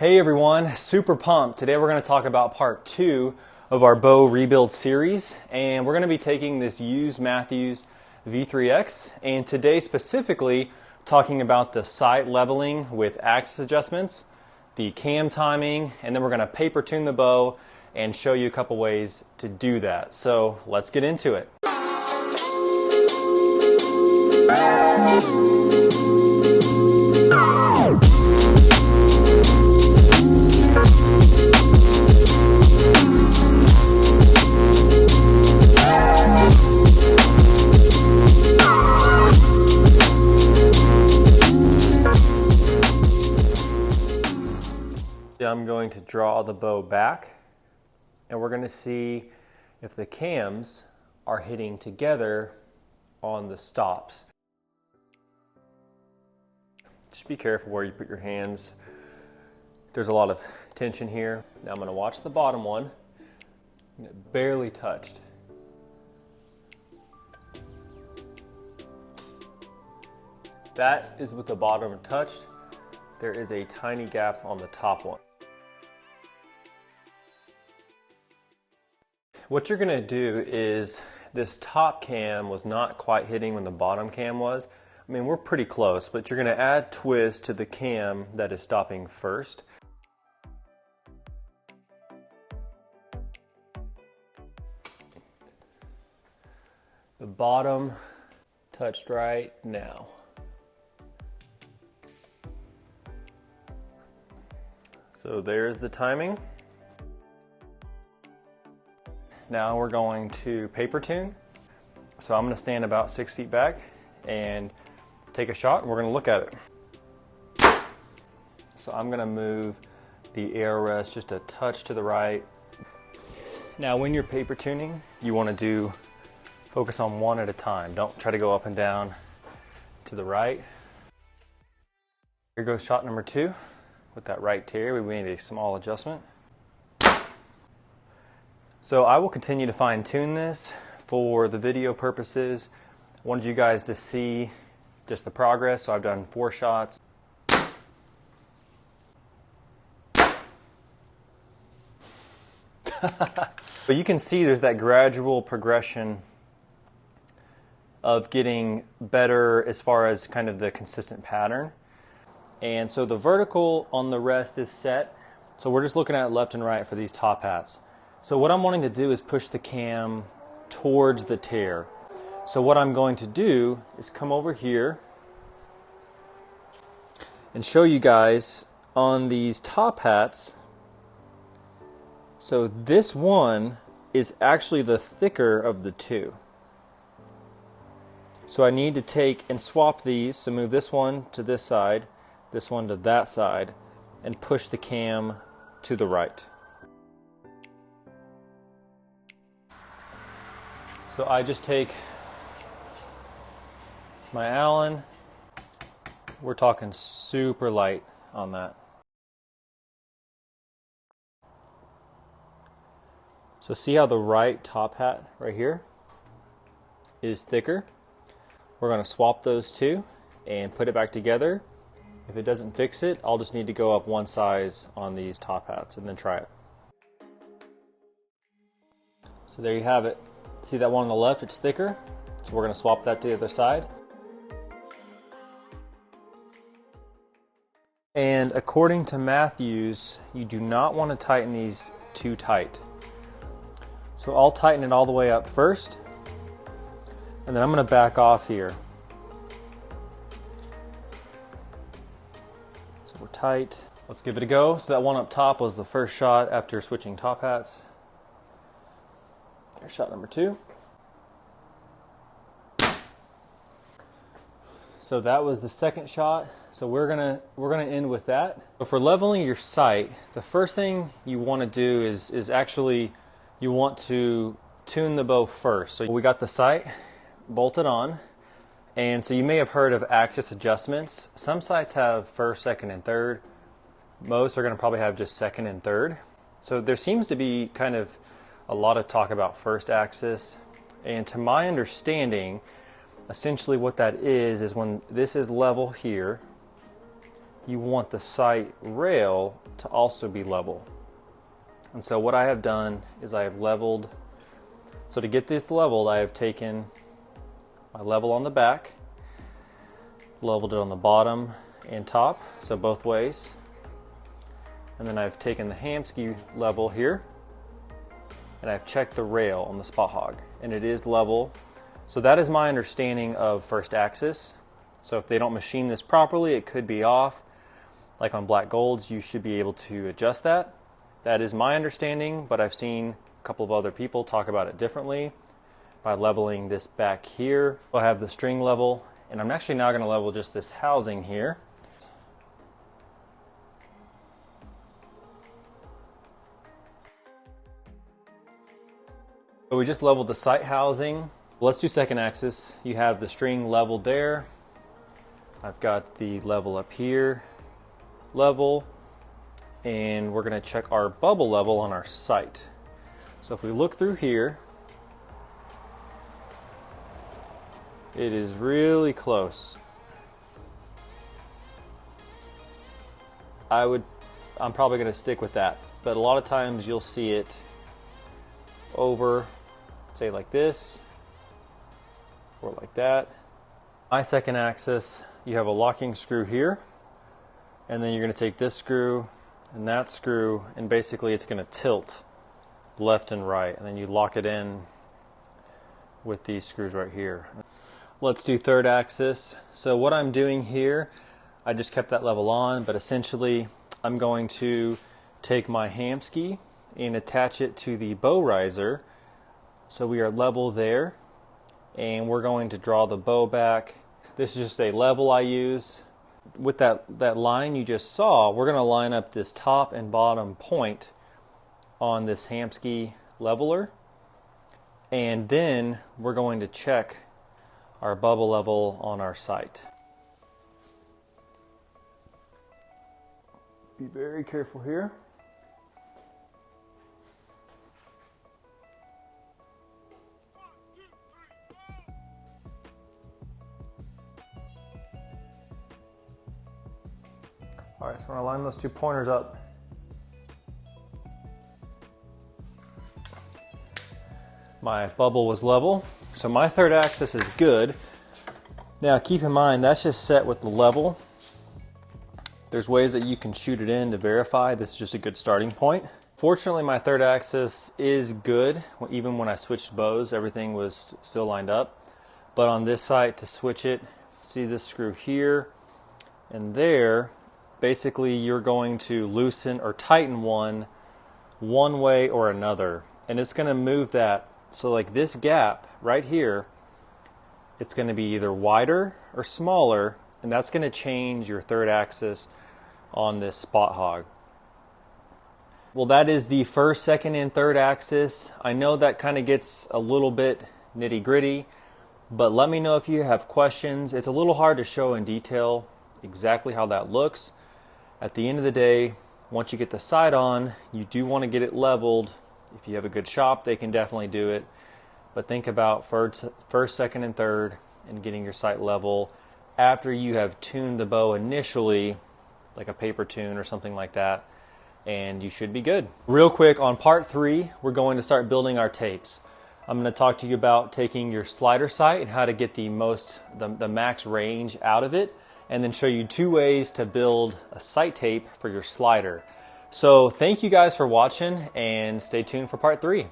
Hey everyone, super pumped. Today we're going to talk about part 2 of our bow rebuild series, and we're going to be taking this used Matthews V3X, and today specifically talking about the sight leveling with axis adjustments, the cam timing, and then we're going to paper tune the bow and show you a couple ways to do that. So let's get into it. I'm going to draw the bow back, and we're going to see if the cams are hitting together on the stops. Just be careful where you put your hands. There's a lot of tension here. Now I'm going to watch the bottom one. It barely touched. That is with the bottom touched. There is a tiny gap on the top one. What you're going to do is, this top cam was not quite hitting when the bottom cam was. I mean, we're pretty close, but you're going to add twist to the cam that is stopping first. The bottom touched right now. So there's the timing. Now we're going to paper tune. So I'm going to stand about 6 feet back and take a shot, and we're going to look at it. So I'm going to move the arrow rest just a touch to the right. Now when you're paper tuning, you want to focus on one at a time. Don't try to go up and down to the right. Here goes shot number 2. With that right tear, we made a small adjustment. So I will continue to fine tune this for the video purposes. I wanted you guys to see just the progress, so I've done 4 shots. But you can see there's that gradual progression of getting better as far as kind of the consistent pattern. And so the vertical on the rest is set. So we're just looking at left and right for these top hats. So what I'm wanting to do is push the cam towards the tear. So what I'm going to do is come over here and show you guys on these top hats. So this one is actually the thicker of the two. So I need to take and swap these. So move this one to this side, this one to that side, and push the cam to the right. So I just take my Allen. We're talking super light on that. So see how the right top hat right here is thicker? We're going to swap those two and put it back together. If it doesn't fix it, I'll just need to go up one size on these top hats and then try it. So there you have it. See that one on the left, it's thicker. So we're going to swap that to the other side. And according to Matthews, you do not want to tighten these too tight. So I'll tighten it all the way up first, and then I'm going to back off here. So we're tight. Let's give it a go. So that one up top was the first shot after switching top hats. Here's shot number 2. So that was the second shot. So we're gonna end with that. So for leveling your sight, the first thing you want to do is actually you want to tune the bow first. So we got the sight bolted on, and so you may have heard of axis adjustments. Some sights have first, second, and third. Most are going to probably have just second and third. So there seems to be kind of a lot of talk about first axis, and to my understanding, essentially what that is when this is level here, you want the sight rail to also be level. And so what I have done is I have leveled. So to get this leveled, I have taken my level on the back, leveled it on the bottom and top, so both ways. And then I've taken the hamski level here, and I've checked the rail on the Spot Hogg, and it is level. So that is my understanding of first axis. So if they don't machine this properly, it could be off. Like on black golds, you should be able to adjust that. That is my understanding, but I've seen a couple of other people talk about it differently by leveling this back here. I'll have the string level, and I'm actually now going to level just this housing here. So we just leveled the sight housing. Let's do second axis. You have the string leveled there. I've got the level up here, level, and we're going to check our bubble level on our sight. So if we look through here, it is really close. I'm probably going to stick with that, but a lot of times you'll see it over, say like this, or like that. My second axis, you have a locking screw here, and then you're going to take this screw and that screw, and basically it's going to tilt left and right, and then you lock it in with these screws right here. Let's do third axis. So what I'm doing here, I just kept that level on, but essentially I'm going to take my hamski and attach it to the bow riser. So we are level there, and we're going to draw the bow back. This is just a level I use. With that line you just saw, we're going to line up this top and bottom point on this hamski leveler, and then we're going to check our bubble level on our sight. Be very careful here. All right, so I'm going to line those two pointers up. My bubble was level, so my third axis is good. Now keep in mind, that's just set with the level. There's ways that you can shoot it in to verify. This is just a good starting point. Fortunately, my third axis is good. Even when I switched bows, everything was still lined up. But on this side, to switch it, see this screw here and there, basically you're going to loosen or tighten one way or another, and it's going to move that. So like this gap right here, it's going to be either wider or smaller, and that's going to change your third axis on this Spot Hogg. Well, that is the first, second, and third axis. I know that kind of gets a little bit nitty-gritty, but let me know if you have questions. It's a little hard to show in detail exactly how that looks. At the end of the day, once you get the sight on, you do want to get it leveled. If you have a good shop, they can definitely do it. But think about first, second, and third, and getting your sight level after you have tuned the bow initially, like a paper tune or something like that, and you should be good. Real quick, on part 3, we're going to start building our tapes. I'm going to talk to you about taking your slider sight and how to get the max range out of it, and then show you 2 ways to build a sight tape for your slider. So thank you guys for watching, and stay tuned for part 3.